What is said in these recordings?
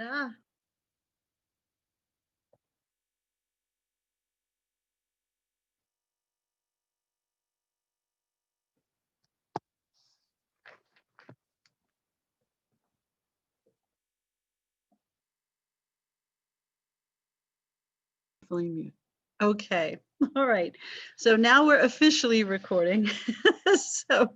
Ah, fully mute. Okay. All right. So now we're officially recording. So,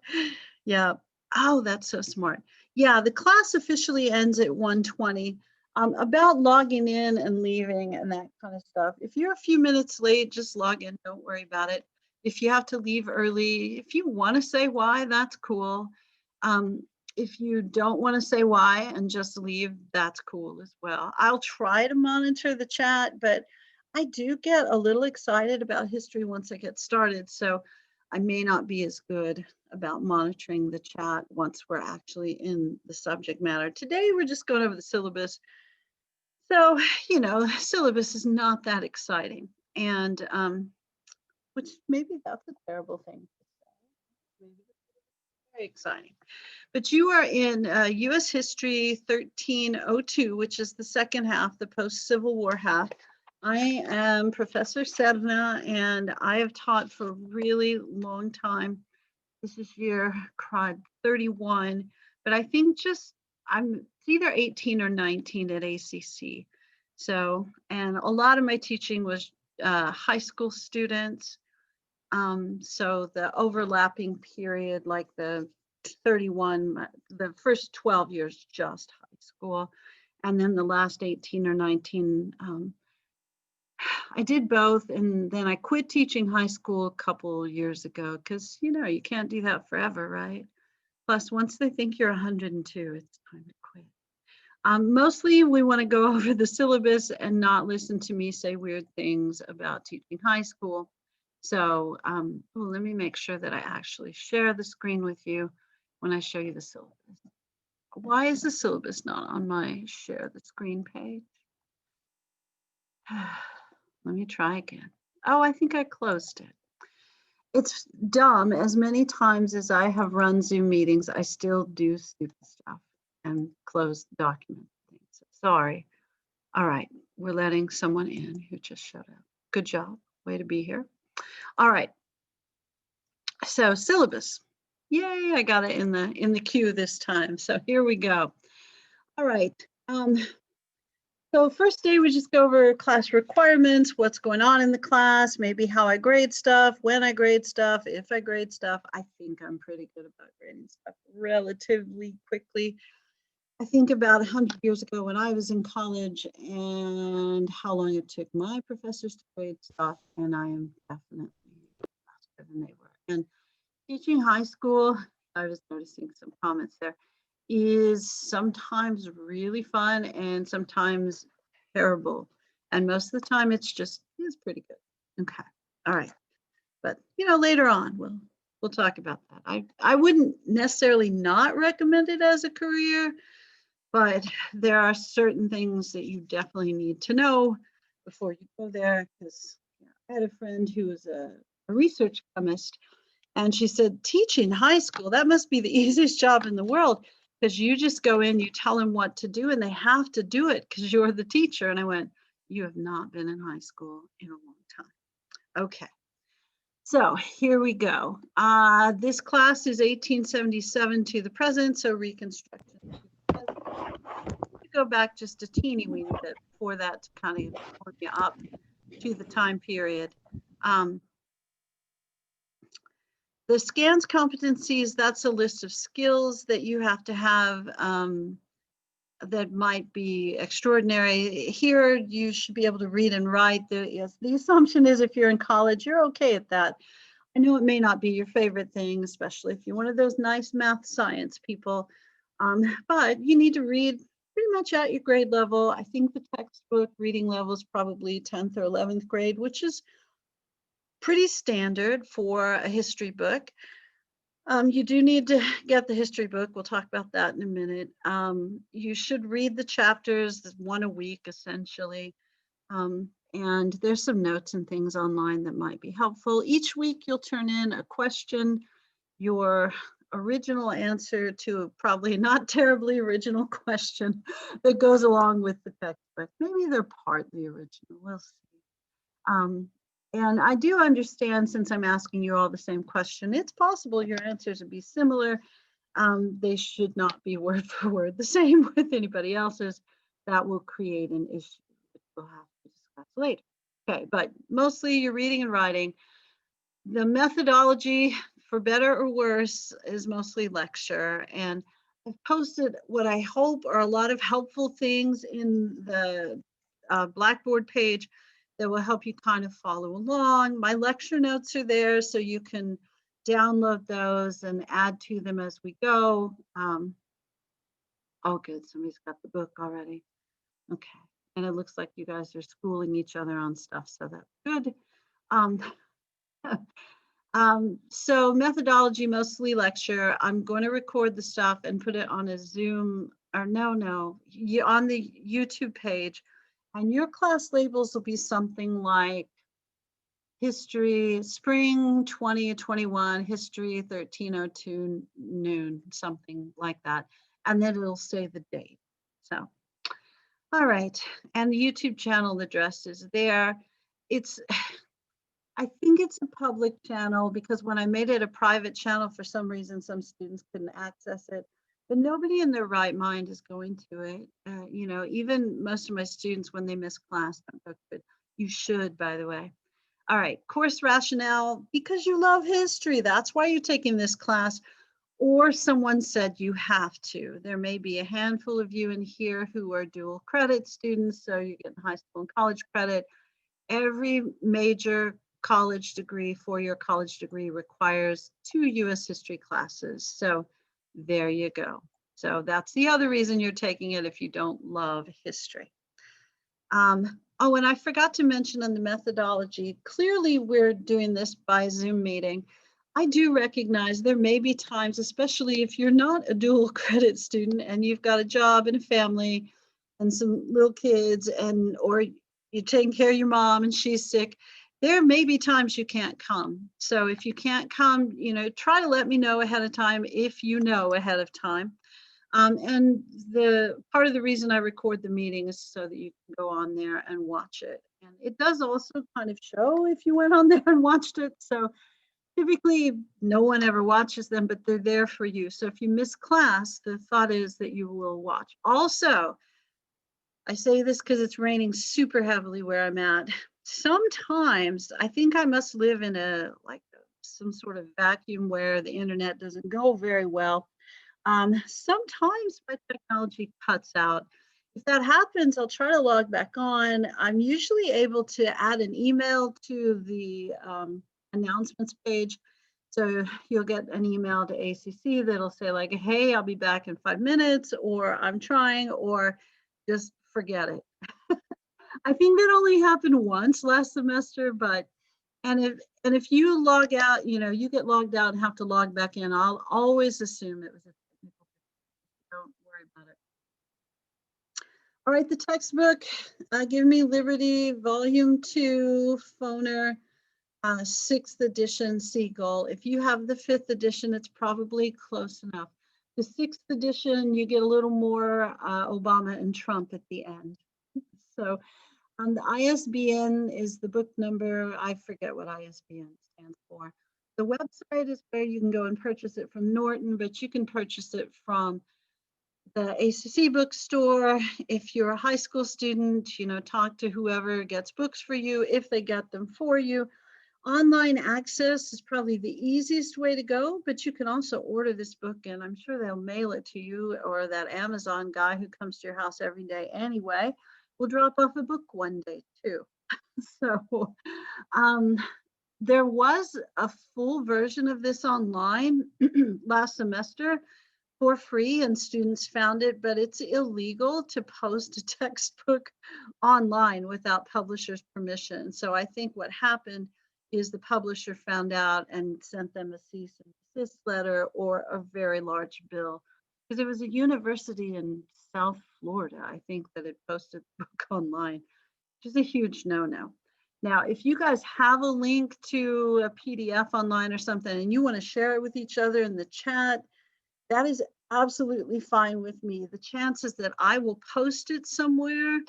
yeah. Oh, that's so smart. Yeah, the class officially ends at 1:20. About logging in and leaving and that kind of stuff. If you're a few minutes late, just log in. Don't worry about it. If you have to leave early, if you want to say why, that's cool. Um, if you don't want to say why and just leave, that's cool as well. I'll try to monitor the chat, but I do get a little excited about history once I get started. So I may not be as good about monitoring the chat once we're actually in the subject matter. Today, we're just going over the syllabus. So, syllabus is not that exciting. And which maybe that's a terrible thing to say. Maybe it's very exciting. But you are in US History 1302, which is the second half, the post-Civil War half. I am Professor Serna, and I have taught for a really long time. This is year 31, but I think it's either 18 or 19 at ACC. So, and a lot of my teaching was high school students. So the overlapping period, like the 31, the first 12 years, just high school. And then the last 18 or 19, I did both. And then I quit teaching high school a couple years ago because, you can't do that forever, right? Plus, once they think you're 102, it's time to quit. Mostly we want to go over the syllabus and not listen to me say weird things about teaching high school. So let me make sure that I actually share the screen with you when I show you the syllabus. Why is the syllabus not on my share the screen page? Let me try again. Oh, I think I closed it. It's dumb. As many times as I have run Zoom meetings, I still do stupid stuff and close the document. Sorry. All right, we're letting someone in who just showed up. Good job. Way to be here. All right. So syllabus. Yay, I got it in the queue this time. So here we go. All right. So first day we just go over class requirements, what's going on in the class, maybe how I grade stuff, when I grade stuff, if I grade stuff. I think I'm pretty good about grading stuff relatively quickly. I think about 100 years ago when I was in college and how long it took my professors to grade stuff, and I am definitely faster than they were. And teaching high school, I was noticing some comments there, is sometimes really fun and sometimes terrible. And most of the time it's pretty good. Okay. All right. But later on we'll talk about that. I wouldn't necessarily not recommend it as a career, but there are certain things that you definitely need to know before you go there. Because I had a friend who was a research chemist, and she said, teaching high school, that must be the easiest job in the world, because you just go in, you tell them what to do, and they have to do it because you're the teacher. And I went, you have not been in high school in a long time. Okay. So here we go. This class is 1877 to the present, so Reconstruction to the present. Go back just a teeny weeny bit before that to kind of warm you up to the time period. The SCANS competencies, that's a list of skills that you have to have that might be extraordinary. Here, you should be able to read and write. The assumption is if you're in college, you're okay at that. I know it may not be your favorite thing, especially if you're one of those nice math science people, but you need to read pretty much at your grade level. I think the textbook reading level is probably 10th or 11th grade, which is pretty standard for a history book. You do need to get the history book. We'll talk about that in a minute. You should read the chapters, one a week, essentially. And there's some notes and things online that might be helpful. Each week you'll turn in a question, your original answer to a probably not terribly original question that goes along with the textbook. Maybe they're partly original, we'll see. And I do understand, since I'm asking you all the same question, it's possible your answers would be similar. They should not be word for word the same with anybody else's. That will create an issue, which we'll have to discuss later. Okay, but mostly you're reading and writing. The methodology, for better or worse, is mostly lecture. And I've posted what I hope are a lot of helpful things in the Blackboard page that will help you kind of follow along. My lecture notes are there, so you can download those and add to them as we go. Oh, good, somebody's got the book already. Okay, and it looks like you guys are schooling each other on stuff, so that's good. Um, so methodology, mostly lecture. I'm going to record the stuff and put it on a Zoom, or no, on the YouTube page. And your class labels will be something like history, spring 2021, history 1302 noon, something like that. And then it'll say the date. So, all right. And the YouTube channel address is there. I think it's a public channel because when I made it a private channel, for some reason, some students couldn't access it. But nobody in their right mind is going to it. You know, even most of my students, when they miss class, don't go to it. You should, by the way. All right, course rationale, because you love history. That's why you're taking this class. Or someone said you have to. There may be a handful of you in here who are dual credit students, so you get high school and college credit. Every major college degree, four-year college degree, requires 2 US history classes. So there you go. So that's the other reason you're taking it if you don't love history. Oh, and I forgot to mention on the methodology, clearly we're doing this by Zoom meeting. I do recognize there may be times, especially if you're not a dual credit student and you've got a job and a family and some little kids, and or you're taking care of your mom and she's sick, there may be times you can't come. So if you can't come, you know, try to let me know ahead of time if you know ahead of time. And the part of the reason I record the meeting is so that you can go on there and watch it. And it does also kind of show if you went on there and watched it. So typically no one ever watches them, but they're there for you. So if you miss class, the thought is that you will watch. Also, I say this because it's raining super heavily where I'm at. Sometimes I think I must live in some sort of vacuum where the internet doesn't go very well. Sometimes my technology cuts out. If that happens, I'll try to log back on. I'm usually able to add an email to the announcements page. So you'll get an email to ACC that'll say like, hey, I'll be back in 5 minutes, or I'm trying, or just forget it. I think that only happened once last semester, but if you log out, you know, you get logged out and have to log back in, I'll always assume it was a technical issue. Don't worry about it. All right, the textbook, Give Me Liberty, Volume 2, Foner, 6th edition, Seagull. If you have the 5th edition, it's probably close enough. The 6th edition, you get a little more Obama and Trump at the end. So the ISBN is the book number. I forget what ISBN stands for. The website is where you can go and purchase it from Norton, but you can purchase it from the ACC bookstore. If you're a high school student, you know, talk to whoever gets books for you if they get them for you. Online access is probably the easiest way to go, but you can also order this book and I'm sure they'll mail it to you, or that Amazon guy who comes to your house every day anyway will drop off a book one day too. So there was a full version of this online last semester for free and students found it, but it's illegal to post a textbook online without publisher's permission. So I think what happened is the publisher found out and sent them a cease and desist letter or a very large bill, because it was a university in South Florida, I think, that had posted the book online, which is a huge no-no. Now, if you guys have a link to a PDF online or something and you want to share it with each other in the chat, that is absolutely fine with me. The chances that I will post it somewhere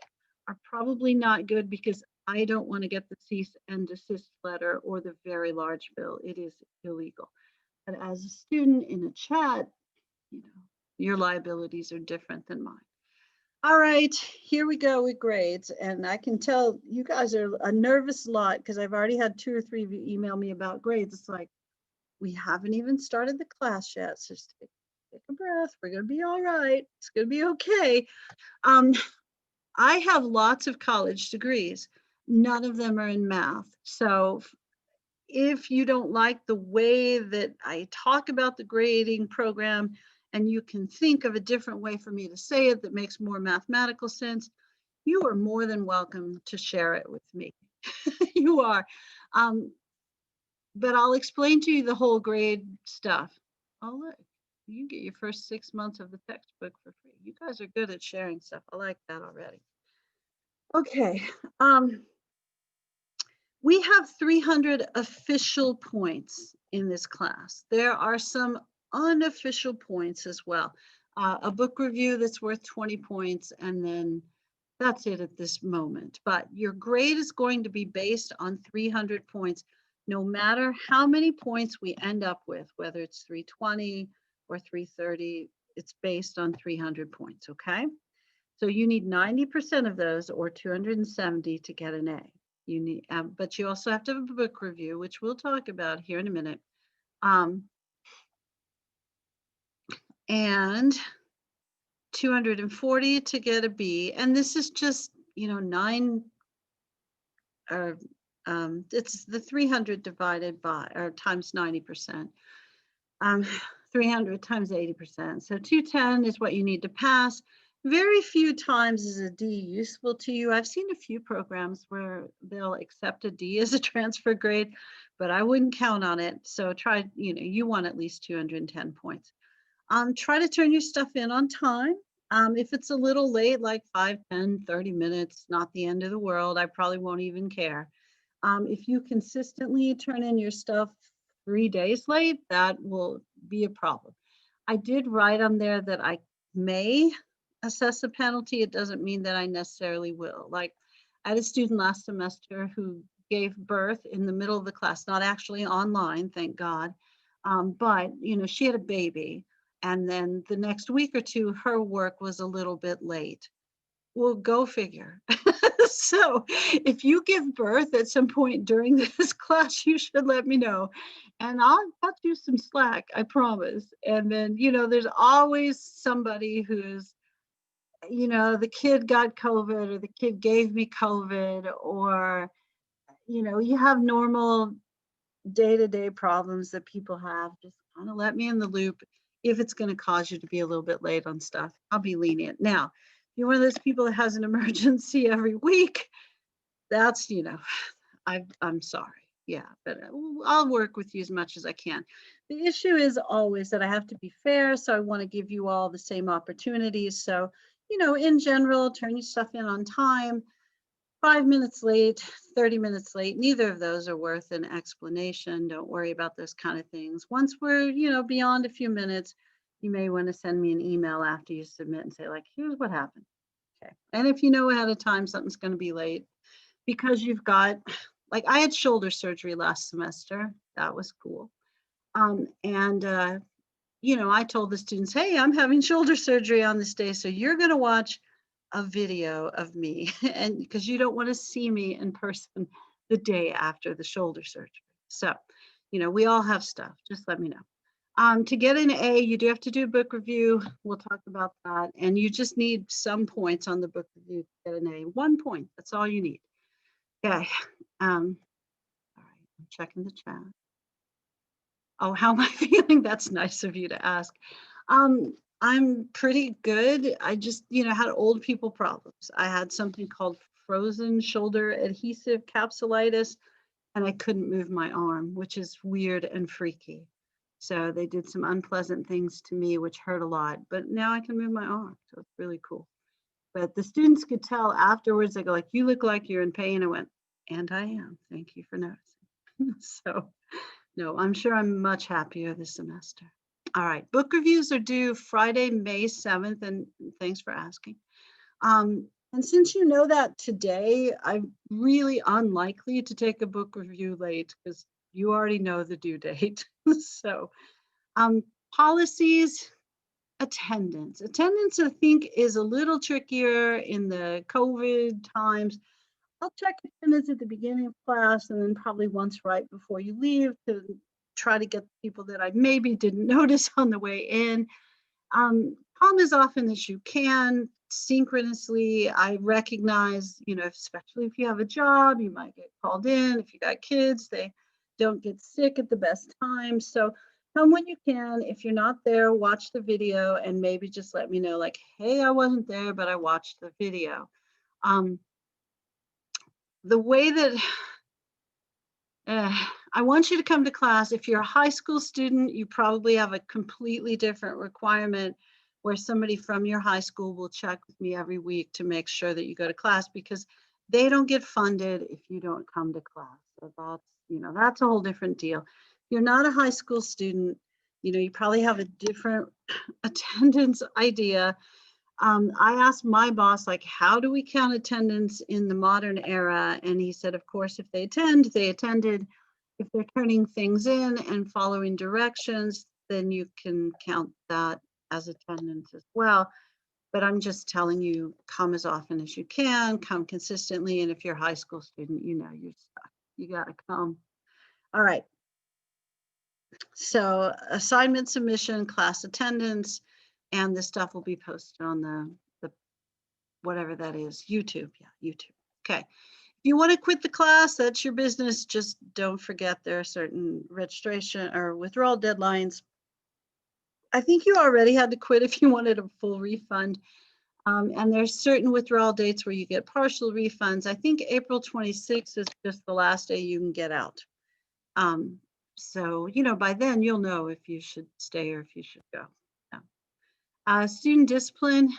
are probably not good because I don't want to get the cease and desist letter or the very large bill. It is illegal. But as a student in a chat, you know, your liabilities are different than mine. All right, here we go with grades. And I can tell you guys are a nervous lot because I've already had 2 or 3 of you email me about grades. It's like, we haven't even started the class yet. So just take a breath. We're going to be all right. It's going to be okay. I have lots of college degrees. None of them are in math. So if you don't like the way that I talk about the grading program, and you can think of a different way for me to say it that makes more mathematical sense, you are more than welcome to share it with me. You are. But I'll explain to you the whole grade stuff. Oh, look, you get your first 6 months of the textbook for free. You guys are good at sharing stuff. I like that already. Okay. We have 300 official points in this class. There are some unofficial points as well. A book review that's worth 20 points, and then that's it at this moment. But your grade is going to be based on 300 points, no matter how many points we end up with, whether it's 320 or 330, it's based on 300 points, okay? So you need 90% of those, or 270, to get an A. You need, but you also have to have a book review, which we'll talk about here in a minute. And 240 to get a B. And this is just, you know, it's the 300 divided by, or times 90%. 300 times 80%. So 210 is what you need to pass. Very few times is a D useful to you. I've seen a few programs where they'll accept a D as a transfer grade, but I wouldn't count on it. So try, you know, you want at least 210 points. Try to turn your stuff in on time. If it's a little late, like 5, 10, 30 minutes, not the end of the world. I probably won't even care. If you consistently turn in your stuff 3 days late, that will be a problem. I did write on there that I may assess a penalty. It doesn't mean that I necessarily will. Like, I had a student last semester who gave birth in the middle of the class, not actually online, thank God. But, you know, she had a baby. And then the next week or two, her work was a little bit late. Well, go figure. So if you give birth at some point during this class, you should let me know. And I'll cut you some slack, I promise. And then, you know, there's always somebody who's, you know, the kid got COVID, or the kid gave me COVID, or, you know, you have normal day-to-day problems that people have. Just kind of let me in the loop. If it's going to cause you to be a little bit late on stuff, I'll be lenient. Now, if you're one of those people that has an emergency every week, that's, you know, I'm sorry. Yeah, but I'll work with you as much as I can. The issue is always that I have to be fair, so I want to give you all the same opportunities. So, you know, in general, turn your stuff in on time. 5 minutes late, 30 minutes late, neither of those are worth an explanation. Don't worry about those kind of things. Once we're, you know, beyond a few minutes, you may want to send me an email after you submit and say, like, here's what happened. Okay. And if you know ahead of time something's going to be late, because you've got, like, I had shoulder surgery last semester. That was cool. You know, I told the students, hey, I'm having shoulder surgery on this day, so you're going to watch a video of me, and because you don't want to see me in person the day after the shoulder surgery. So, you know, we all have stuff. Just let me know. To get an A, you do have to do a book review. We'll talk about that. And you just need some points on the book review to get an A. 1 point, that's all you need. Okay. All right, I'm checking the chat. Oh, how am I feeling? That's nice of you to ask. I'm pretty good. I just, you know, had old people problems. I had something called frozen shoulder adhesive capsulitis, and I couldn't move my arm, which is weird and freaky. So they did some unpleasant things to me, which hurt a lot, but now I can move my arm. So it's really cool. But the students could tell afterwards, they go like, you look like you're in pain. I went, And I am. Thank you for noticing. So, no, I'm sure I'm much happier this semester. All right, book reviews are due Friday, May 7th, and thanks for asking. And since you know that today, I'm really unlikely to take a book review late because you already know the due date. So, um, policies, attendance. Attendance, I think, is a little trickier in the COVID times. I'll check attendance at the beginning of class and then probably once right before you leave to try to get people that I maybe didn't notice on the way in. Come as often as you can, synchronously. I recognize, especially if you have a job, you might get called in. If you got kids, they don't get sick at the best time. So come when you can. If you're not there, watch the video and maybe just let me know, like, hey, I wasn't there, but I watched the video. The way that I want you to come to class. If you're a high school student, you probably have a completely different requirement where somebody from your high school will check with me every week to make sure that you go to class because they don't get funded if you don't come to class. So that's a whole different deal. If you're not a high school student, you probably have a different attendance idea. I asked my boss, like, how do we count attendance in the modern era? And he said, of course, if they attend, they attended. If they're turning things in and following directions, then you can count that as attendance as well. But I'm just telling you, come as often as you can, come consistently. And if you're a high school student, you're stuck. You got to come. All right. So assignment submission, class attendance, and this stuff will be posted on the whatever that is, YouTube. Yeah, YouTube. Okay. If you want to quit the class, that's your business. Just don't forget there are certain registration or withdrawal deadlines. I think you already had to quit if you wanted a full refund. And there's certain withdrawal dates where you get partial refunds. I think April 26th is just the last day you can get out. So, by then you'll know if you should stay or if you should go. Yeah. Student discipline.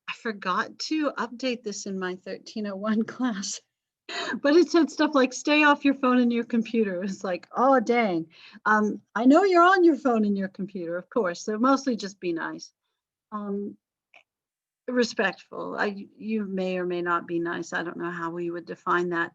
I forgot to update this in my 1301 class, but it said stuff like stay off your phone and your computer. It's like, oh, dang. I know you're on your phone and your computer, of course. So mostly just be nice. Respectful. You may or may not be nice. I don't know how we would define that.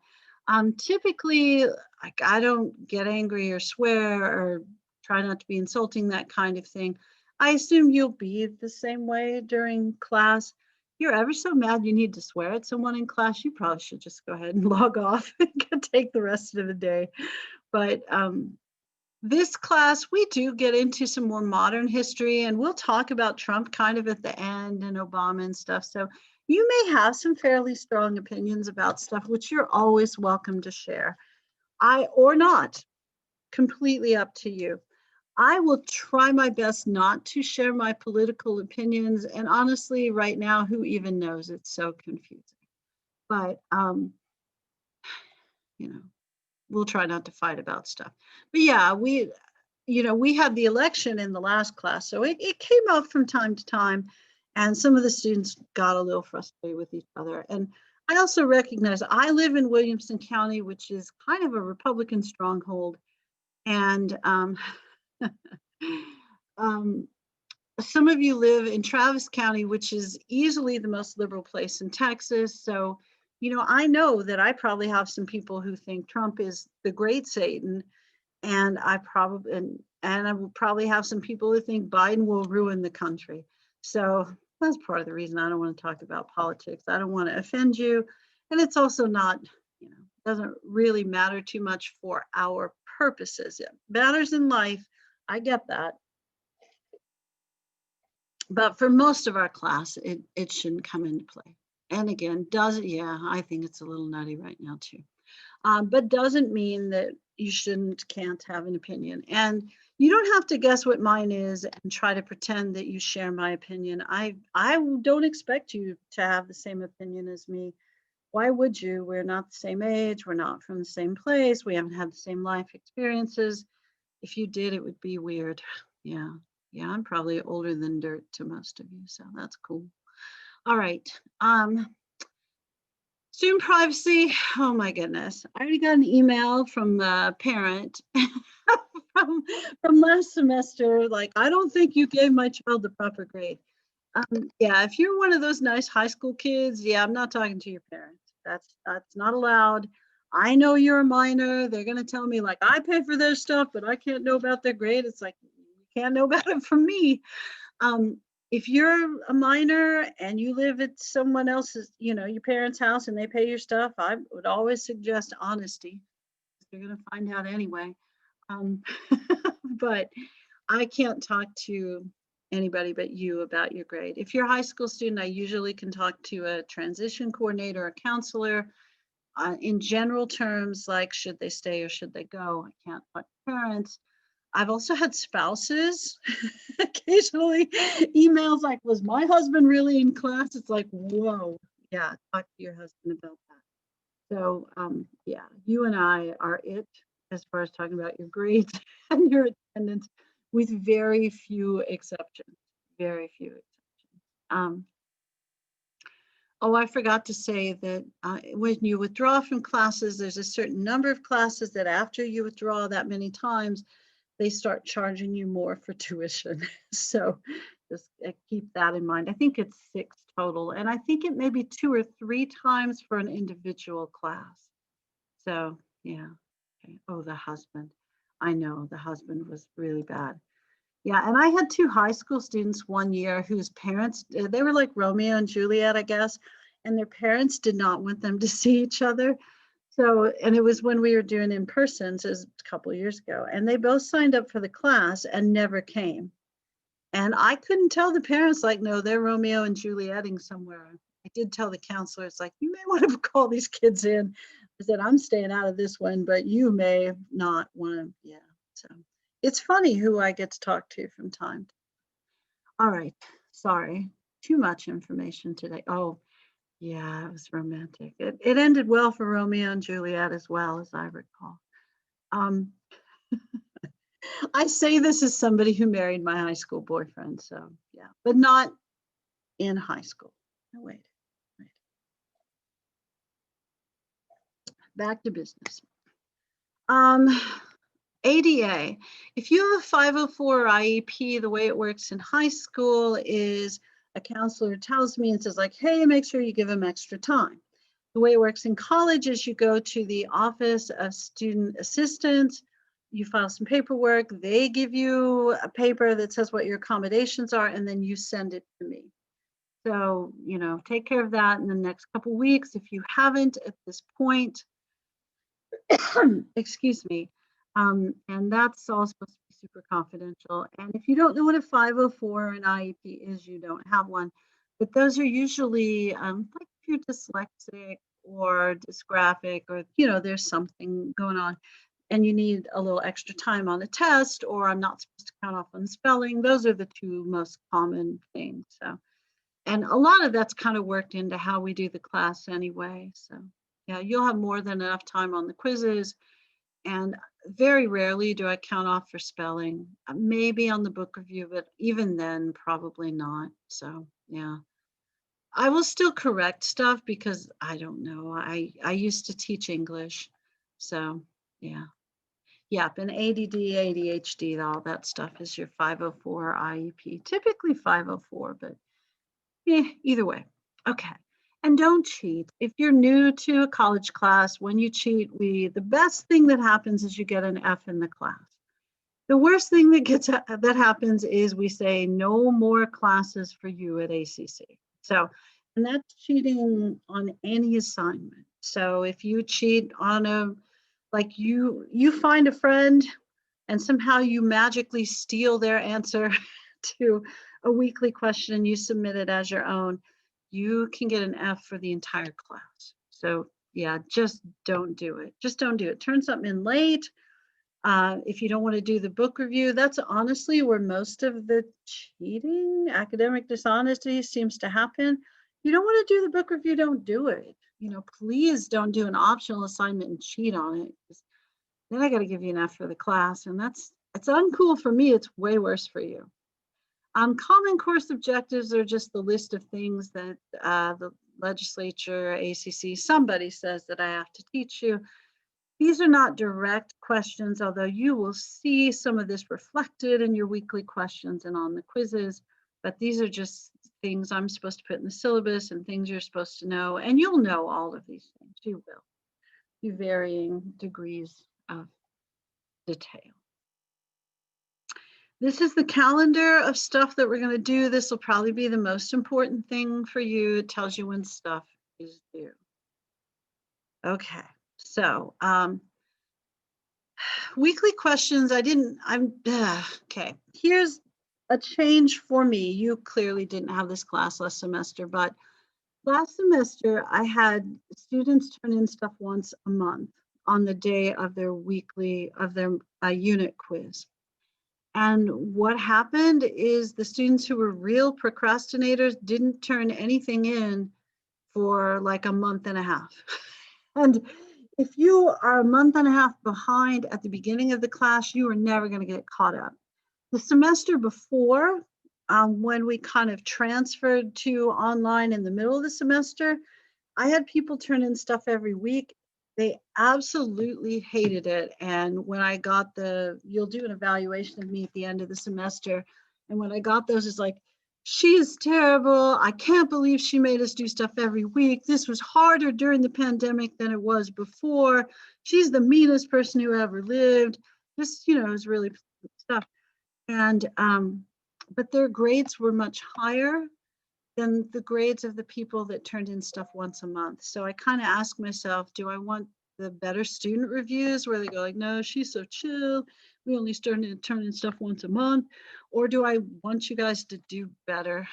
Typically, like, I don't get angry or swear or try not to be insulting, that kind of thing. I assume you'll be the same way during class. If you're ever so mad you need to swear at someone in class, you probably should just go ahead and log off and take the rest of the day. But this class, we do get into some more modern history, and we'll talk about Trump kind of at the end and Obama and stuff. So you may have some fairly strong opinions about stuff, which you're always welcome to share. Or not, completely up to you. I will try my best not to share my political opinions. And honestly, right now, who even knows? It's so confusing. But, we'll try not to fight about stuff. But yeah, we had the election in the last class, so it came up from time to time, and some of the students got a little frustrated with each other. And I also recognize I live in Williamson County, which is kind of a Republican stronghold, and some of you live in Travis County, which is easily the most liberal place in Texas. So, I know that I probably have some people who think Trump is the great Satan, and I will probably have some people who think Biden will ruin the country. So that's part of the reason I don't want to talk about politics. I don't want to offend you. And it's also not, doesn't really matter too much for our purposes. It matters in life. I get that. But for most of our class, it shouldn't come into play. And again, I think it's a little nutty right now too. But doesn't mean that you can't have an opinion. And you don't have to guess what mine is and try to pretend that you share my opinion. I don't expect you to have the same opinion as me. Why would you? We're not the same age. We're not from the same place. We haven't had the same life experiences. If you did, it would be weird. Yeah. Yeah, I'm probably older than dirt to most of you, so that's cool. All right. Student privacy, oh my goodness. I already got an email from the parent from, from last semester, like, I don't think you gave my child the proper grade. Yeah, if you're one of those nice high school kids, yeah, I'm not talking to your parents. That's not allowed. I know you're a minor. They're gonna tell me like, I pay for their stuff, but I can't know about their grade. It's like, you can't know about it from me. Um, if you're a minor and you live at someone else's, your parents' house and they pay your stuff, I would always suggest honesty. They're gonna find out anyway. Um, but I can't talk to anybody but you about your grade. If you're a high school student, I usually can talk to a transition coordinator, a counselor. In general terms, like should they stay or should they go? I can't talk to parents. I've also had spouses occasionally emails like, was my husband really in class? It's like, whoa, yeah, talk to your husband about that. So yeah, you and I are it as far as talking about your grades and your attendance, with very few exceptions, very few exceptions. Oh, I forgot to say that when you withdraw from classes, there's a certain number of classes that after you withdraw that many times, they start charging you more for tuition. So just keep that in mind. I think it's 6 total, and I think it may be 2 or 3 times for an individual class. So yeah. Okay. Oh, the husband. I know the husband was really bad. Yeah, and I had 2 high school students one year whose parents, they were like Romeo and Juliet, I guess, and their parents did not want them to see each other. So, and it was when we were doing in person, so it was a couple of years ago, and they both signed up for the class and never came. And I couldn't tell the parents, like, no, they're Romeo and Julieting somewhere. I did tell the counselor, it's like, you may want to call these kids in. I said, I'm staying out of this one, but you may not want to. Yeah. So it's funny who I get to talk to from time. All right. Sorry. Too much information today. Oh, yeah, it was romantic. It ended well for Romeo and Juliet as well, as I recall. Um, I say this as somebody who married my high school boyfriend, so yeah, but not in high school. No, wait. Back to business. ADA. If you have a 504 IEP, the way it works in high school is a counselor tells me and says like, hey, make sure you give them extra time. The way it works in college is you go to the Office of Student Assistance, you file some paperwork, they give you a paper that says what your accommodations are, and then you send it to me. So, take care of that in the next couple weeks. If you haven't at this point, excuse me, and that's all supposed to be super confidential. And if you don't know what a 504 or an IEP is, you don't have one. But those are usually like if you're dyslexic or dysgraphic, or there's something going on and you need a little extra time on the test, or I'm not supposed to count off on spelling. Those are the 2 most common things. So, and a lot of that's kind of worked into how we do the class anyway. So yeah, you'll have more than enough time on the quizzes. And very rarely do I count off for spelling, maybe on the book review, but even then, probably not. So yeah, I will still correct stuff because I don't know. I used to teach English. So yeah. Yep, and ADD, ADHD, all that stuff is your 504 IEP, typically 504, but either way. Okay. And don't cheat. If you're new to a college class, when you cheat, the best thing that happens is you get an F in the class. The worst thing that happens is we say no more classes for you at ACC. So, and that's cheating on any assignment. So if you cheat on like you find a friend and somehow you magically steal their answer to a weekly question, you submit it as your own, you can get an F for the entire class. So yeah, just don't do it. Just don't do it. Turn something in late. If you don't want to do the book review, that's honestly where most of the cheating, academic dishonesty seems to happen. You don't want to do the book review, don't do it. Please don't do an optional assignment and cheat on it. Then I got to give you an F for the class, and it's uncool for me. It's way worse for you. Common course objectives are just the list of things that the legislature, ACC, somebody says that I have to teach you. These are not direct questions, although you will see some of this reflected in your weekly questions and on the quizzes, but these are just things I'm supposed to put in the syllabus and things you're supposed to know, and you'll know all of these things, you will, to varying degrees of detail. This is the calendar of stuff that we're going to do. This will probably be the most important thing for you. It tells you when stuff is due. Okay, so weekly questions. Okay, here's a change for me. You clearly didn't have this class last semester, but last semester I had students turn in stuff once a month on the day of their unit quiz. And what happened is the students who were real procrastinators didn't turn anything in for like a month and a half. And if you are a month and a half behind at the beginning of the class, you are never going to get caught up. The semester before, when we kind of transferred to online in the middle of the semester, I had people turn in stuff every week. They absolutely hated it. And when I got you'll do an evaluation of me at the end of the semester. And when I got those, it's like, she is terrible. I can't believe she made us do stuff every week. This was harder during the pandemic than it was before. She's the meanest person who ever lived. This, is really stuff. And, but their grades were much higher than the grades of the people that turned in stuff once a month. So I kind of asked myself, do I want the better student reviews where they go like, no, she's so chill, we only turn in stuff once a month? Or do I want you guys to do better?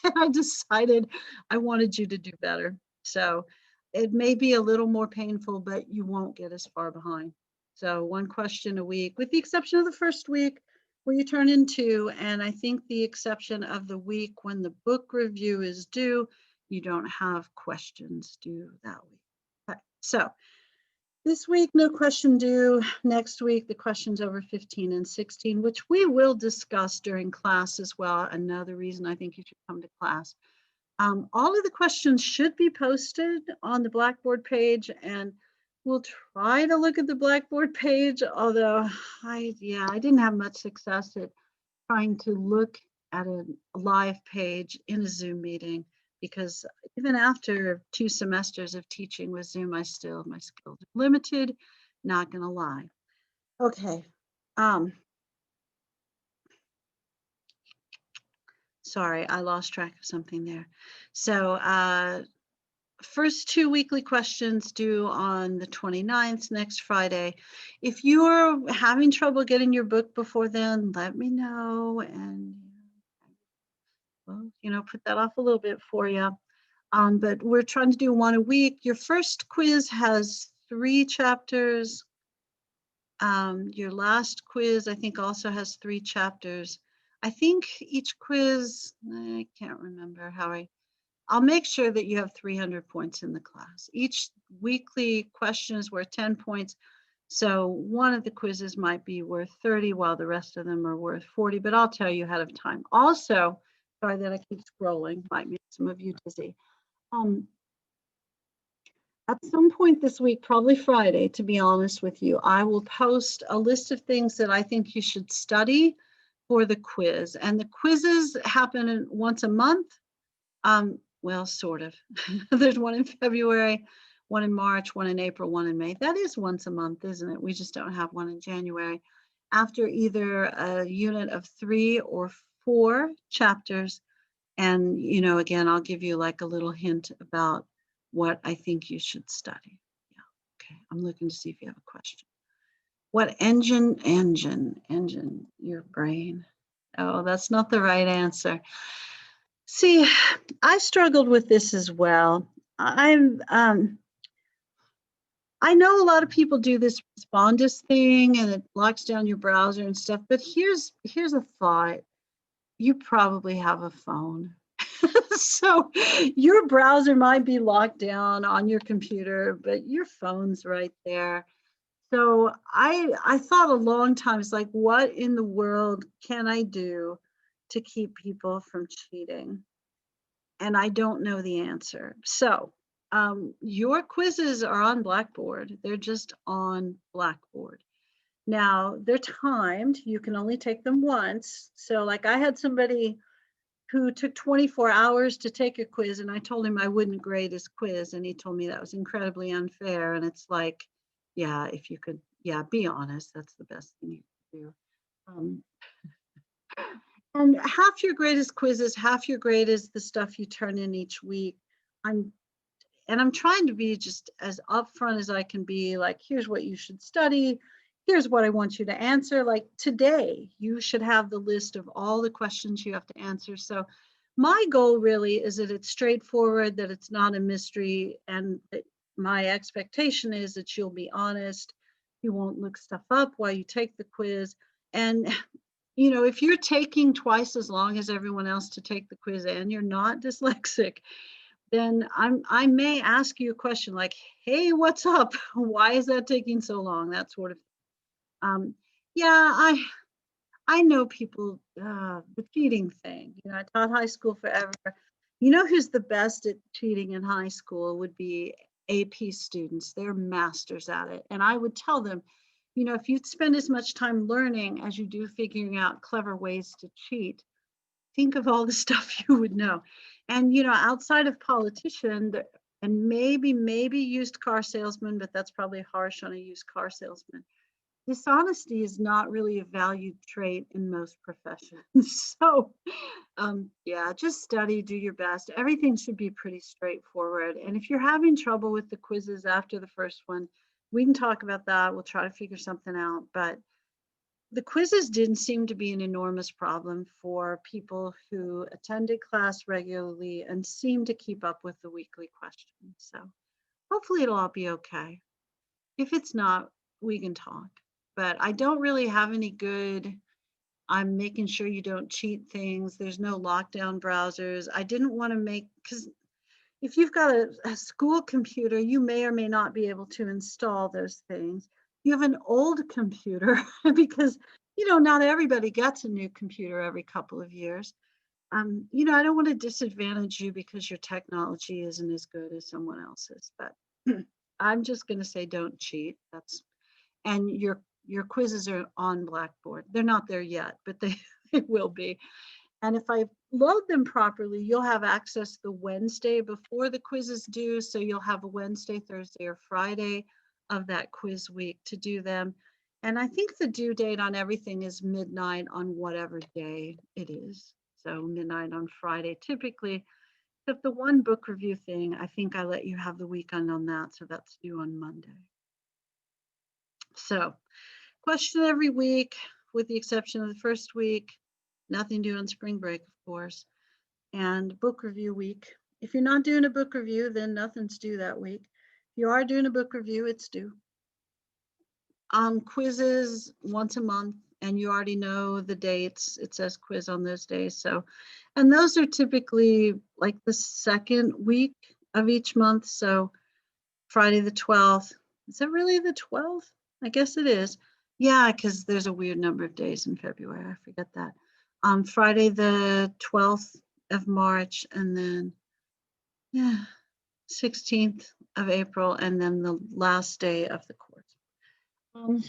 And I decided I wanted you to do better. So it may be a little more painful, but you won't get as far behind. So one question a week, with the exception of the first week where you turn in 2, and I think the exception of the week when the book review is due, you don't have questions due that week. Okay, so this week, no question due. Next week, the questions over 15 and 16, which we will discuss during class as well. Another reason I think you should come to class. All of the questions should be posted on the Blackboard page, and we'll try to look at the Blackboard page, although I didn't have much success at trying to look at a live page in a Zoom meeting, because even after 2 semesters of teaching with Zoom, my skills are limited, not gonna lie. Okay. Sorry, I lost track of something there. So first 2 weekly questions due on the 29th, next Friday. If you're having trouble getting your book before then, let me know, and well, put that off a little bit for you. But we're trying to do 1 a week. Your first quiz has 3 chapters. Your last quiz, I think, also has 3 chapters. I think each quiz, I can't remember I'll make sure that you have 300 points in the class. Each weekly question is worth 10 points. So one of the quizzes might be worth 30 while the rest of them are worth 40, but I'll tell you ahead of time. Also, sorry that I keep scrolling, might make some of you dizzy. At some point this week, probably Friday, to be honest with you, I will post a list of things that I think you should study for the quiz. And the quizzes happen once a month. Well, sort of. There's one in February, one in March, one in April, one in May. That is once a month, isn't it? We just don't have one in January. After either a unit of 3 or 4 chapters. And, again, I'll give you like a little hint about what I think you should study. Yeah, okay. I'm looking to see if you have a question. What engine, your brain. Oh, that's not the right answer. See, I struggled with this as well. I know a lot of people do this Respondus thing and it locks down your browser and stuff, but here's a thought. You probably have a phone. So your browser might be locked down on your computer, but your phone's right there. So I thought a long time, it's like, what in the world can I do to keep people from cheating? and I don't know the answer. So your quizzes are on Blackboard. They're just on Blackboard. Now they're timed. You can only take them once. So like I had somebody who took 24 hours to take a quiz, and I told him I wouldn't grade his quiz, and he told me that was incredibly unfair. And it's like, yeah, if you could, yeah, be honest, that's the best thing you can do. Um, and half your grade is quizzes, half your grade is the stuff you turn in each week. I'm I'm trying to be just as upfront as I can be, like, here's what you should study, here's what I want you to answer. Like today, you should have the list of all the questions you have to answer. So my goal really is that it's straightforward, that it's not a mystery, and that my expectation is that you'll be honest, you won't look stuff up while you take the quiz. And if you're taking twice as long as everyone else to take the quiz and you're not dyslexic, then I may ask you a question like, hey, what's up? Why is that taking so long? That sort of, yeah, I know people, the cheating thing, I taught high school forever. Who's the best at cheating in high school would be AP students. They're masters at it. And I would tell them, if you spend as much time learning as you do figuring out clever ways to cheat, think of all the stuff you would know. And outside of politician, and maybe used car salesman, but that's probably harsh on a used car salesman. Dishonesty is not really a valued trait in most professions. So yeah, just study, do your best. Everything should be pretty straightforward. And if you're having trouble with the quizzes after the first one, we can talk about that. We'll try to figure something out. But the quizzes didn't seem to be an enormous problem for people who attended class regularly and seemed to keep up with the weekly questions. So hopefully it'll all be okay. If it's not, we can talk. But I don't really have any good, I'm making sure you don't cheat things. There's no lockdown browsers. I didn't want to make, because if you've got a school computer, you may or may not be able to install those things. You have an old computer because, not everybody gets a new computer every couple of years. I don't want to disadvantage you because your technology isn't as good as someone else's, but I'm just going to say don't cheat. And your quizzes are on Blackboard. They're not there yet, but they will be. And if I load them properly, you'll have access the Wednesday before the quiz is due. So you'll have a Wednesday, Thursday, or Friday of that quiz week to do them. And I think the due date on everything is midnight on whatever day it is. So midnight on Friday, typically. Except the one book review thing, I think I let you have the weekend on that. So that's due on Monday. So question every week, with the exception of the first week. Nothing due on spring break, of course. And book review week. If you're not doing a book review, then nothing's due that week. If you are doing a book review, it's due. Quizzes once a month, and you already know the dates. It says quiz on those days. So, and those are typically like the second week of each month. So Friday the 12th. Is it really the 12th? I guess it is. Yeah, because there's a weird number of days in February. I forget that. Friday the 12th of March, and then 16th of April, and then the last day of the course.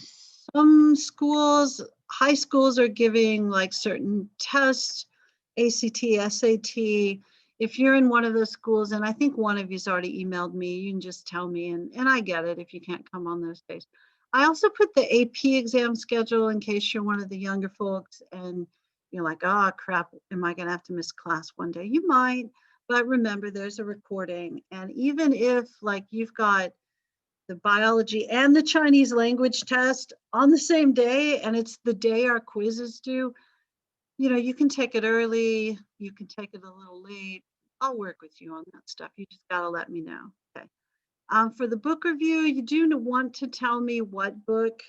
Some schools, high schools, are giving like certain tests, ACT, SAT. If you're in one of those schools, and I think one of you's already emailed me, you can just tell me, and I get it if you can't come on those days. I also put the AP exam schedule in case you're one of the younger folks and you're like, oh crap, am I gonna have to miss class one day? You might, but remember there's a recording. And even if like you've got the biology and the Chinese language test on the same day, and it's the day our quiz is due, you can take it early, you can take it a little late. I'll work with you on that stuff. You just gotta let me know. Okay. For the book review, you do want to tell me what book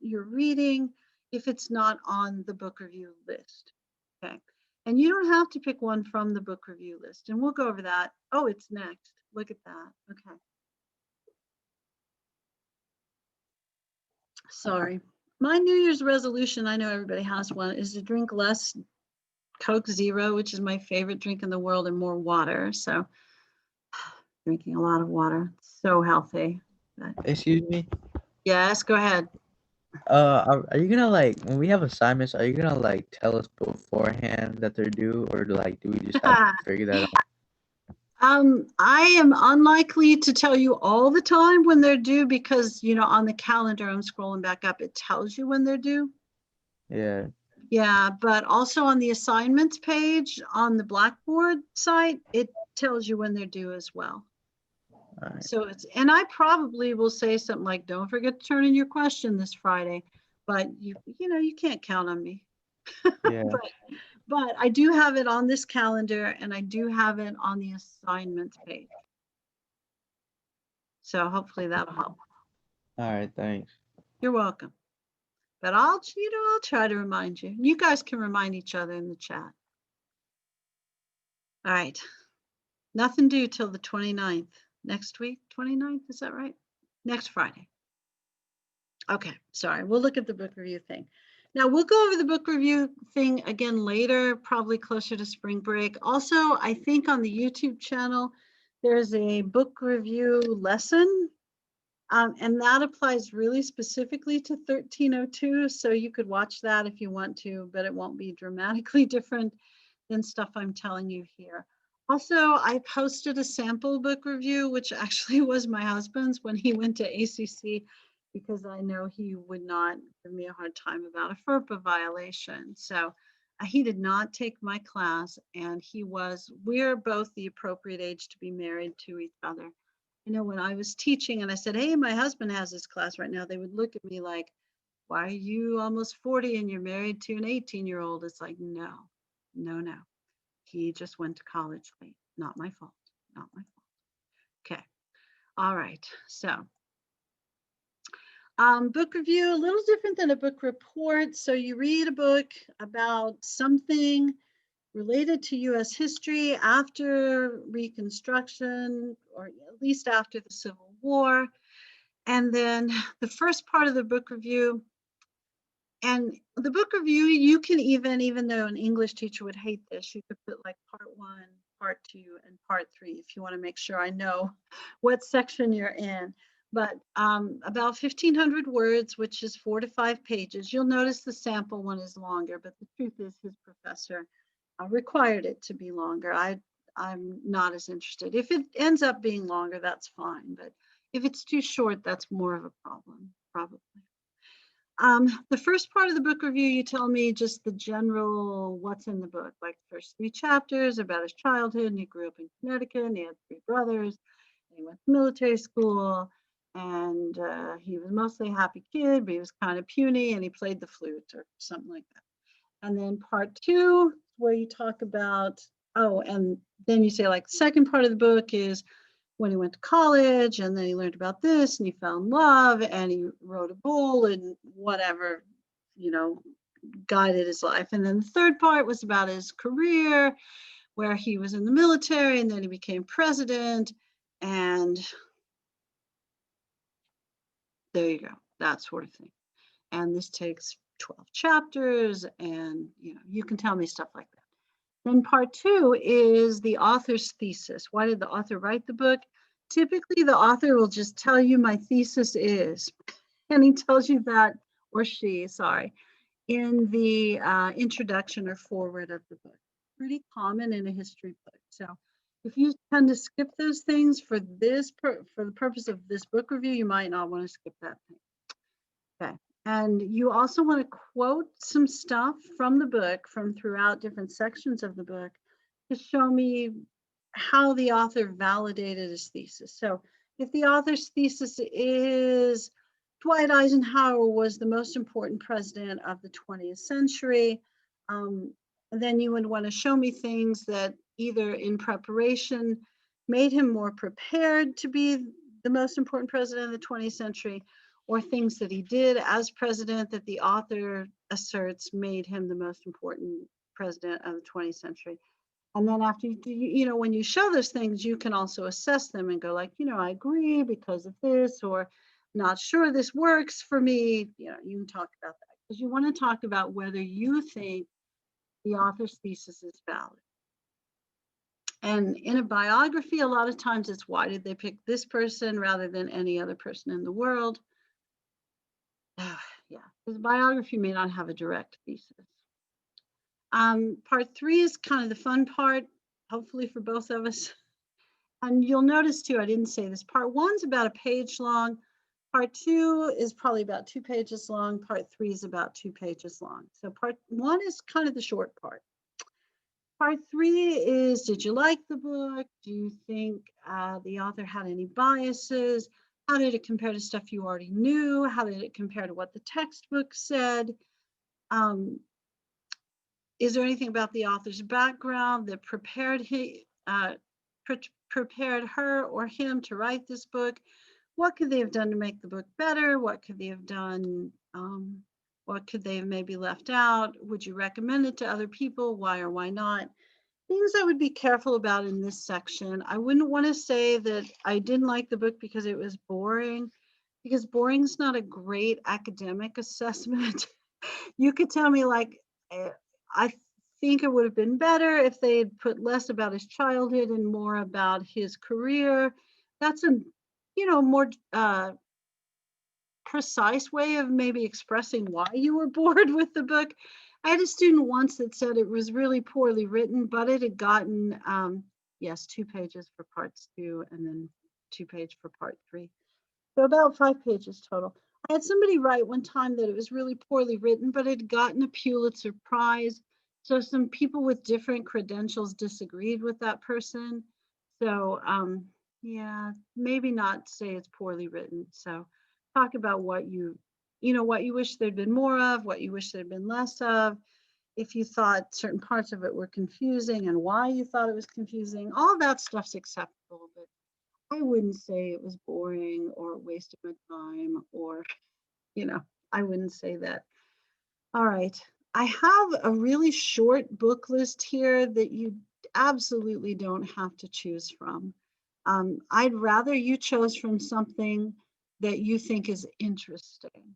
you're reading if it's not on the book review list. Okay. And you don't have to pick one from the book review list. And we'll go over that. Oh, it's next. Look at that. Okay. Sorry. My New Year's resolution, I know everybody has one, is to drink less Coke Zero, which is my favorite drink in the world, and more water. So drinking a lot of water, so healthy. But Excuse me. yes, go ahead. Are you gonna like when we have assignments? Are you gonna like tell us beforehand that they're due, or like do we just have to figure that out? I am unlikely to tell you all the time when they're due because, on the calendar, I'm scrolling back up, it tells you when they're due. Yeah. Yeah, but also on the assignments page on the Blackboard site, it tells you when they're due as well. All right. So and I probably will say something like, don't forget to turn in your question this Friday, but you can't count on me. Yeah. But I do have it on this calendar and I do have it on the assignments page. So hopefully that'll help. All right. Thanks. You're welcome. But I'll try to remind you. You guys can remind each other in the chat. All right. Nothing due till the 29th. Next week, 29th, is that right? Next Friday. Okay, sorry. We'll look at the book review thing. Now we'll go over the book review thing again later, probably closer to spring break. Also, I think on the YouTube channel, there's a book review lesson, and that applies really specifically to 1302. So you could watch that if you want to, but it won't be dramatically different than stuff I'm telling you here. Also, I posted a sample book review, which actually was my husband's when he went to ACC, because I know he would not give me a hard time about a FERPA violation. So he did not take my class, and we're both the appropriate age to be married to each other. When I was teaching and I said, hey, my husband has this class right now, they would look at me like, why are you almost 40 and you're married to an 18-year-old? It's like, no. He just went to college late. Not my fault. Not my fault. Okay. All right. So book review, a little different than a book report. So you read a book about something related to U.S. history after Reconstruction, or at least after the Civil War. And then the first part of the book review, and the book review, you can even though an English teacher would hate this, you could put like part 1, part 2, and part 3 if you want to make sure I know what section you're in. But about 1,500 words, which is 4 to 5 pages. You'll notice the sample one is longer, but the truth is his professor required it to be longer. I'm not as interested. If it ends up being longer, that's fine. But if it's too short, that's more of a problem, probably. The first part of the book review, you tell me just the general what's in the book, like the first 3 chapters about his childhood, and he grew up in Connecticut, and he had 3 brothers, and he went to military school, and he was mostly a happy kid, but he was kind of puny, and he played the flute or something like that. And then part 2, where you talk about, and then you say like the second part of the book is when he went to college, and then he learned about this, and he fell in love, and he rode a bull, and whatever, guided his life. And then the third part was about his career, where he was in the military, and then he became president, and there you go, that sort of thing. And this takes 12 chapters, and you can tell me stuff like that. Then part 2 is the author's thesis. Why did the author write the book? Typically, the author will just tell you my thesis is, and he tells you that, or she, sorry, in the introduction or foreword of the book. Pretty common in a history book. So if you tend to skip those things for the purpose of this book review, you might not want to skip that thing. Okay. And you also want to quote some stuff from the book, from throughout different sections of the book, to show me how the author validated his thesis. So if the author's thesis is Dwight Eisenhower was the most important president of the 20th century, then you would want to show me things that either in preparation made him more prepared to be the most important president of the 20th century, or things that he did as president that the author asserts made him the most important president of the 20th century. And then after, when you show those things, you can also assess them and go like, I agree because of this, or not sure this works for me. You can talk about that, because you want to talk about whether you think the author's thesis is valid. And in a biography, a lot of times it's why did they pick this person rather than any other person in the world? Yeah, because biography may not have a direct thesis. Part 3 is kind of the fun part, hopefully for both of us. And you'll notice too, I didn't say this, part 1's about a page long. Part 2 is probably about 2 pages long. Part 3 is about 2 pages long. So part 1 is kind of the short part. Part 3 is, did you like the book? Do you think the author had any biases? How did it compare to stuff you already knew? How did it compare to what the textbook said? Is there anything about the author's background that prepared her or him to write this book? What could they have done to make the book better? What could they have done? What could they have maybe left out? Would you recommend it to other people? Why or why not? Things I would be careful about in this section. I wouldn't want to say that I didn't like the book because it was boring, because boring is not a great academic assessment. You could tell me like, I think it would have been better if they had put less about his childhood and more about his career. That's a, more precise way of maybe expressing why you were bored with the book. I had a student once that said it was really poorly written, but it had gotten, 2 pages for parts 2 and then 2 pages for part 3. So about 5 pages total. I had somebody write one time that it was really poorly written, but it had gotten a Pulitzer Prize. So some people with different credentials disagreed with that person. So maybe not say it's poorly written. So talk about what you wish there'd been more of, what you wish there'd been less of, if you thought certain parts of it were confusing and why you thought it was confusing. All that stuff's acceptable, but I wouldn't say it was boring or a waste of my time or, I wouldn't say that. All right. I have a really short book list here that you absolutely don't have to choose from. I'd rather you chose from something that you think is interesting.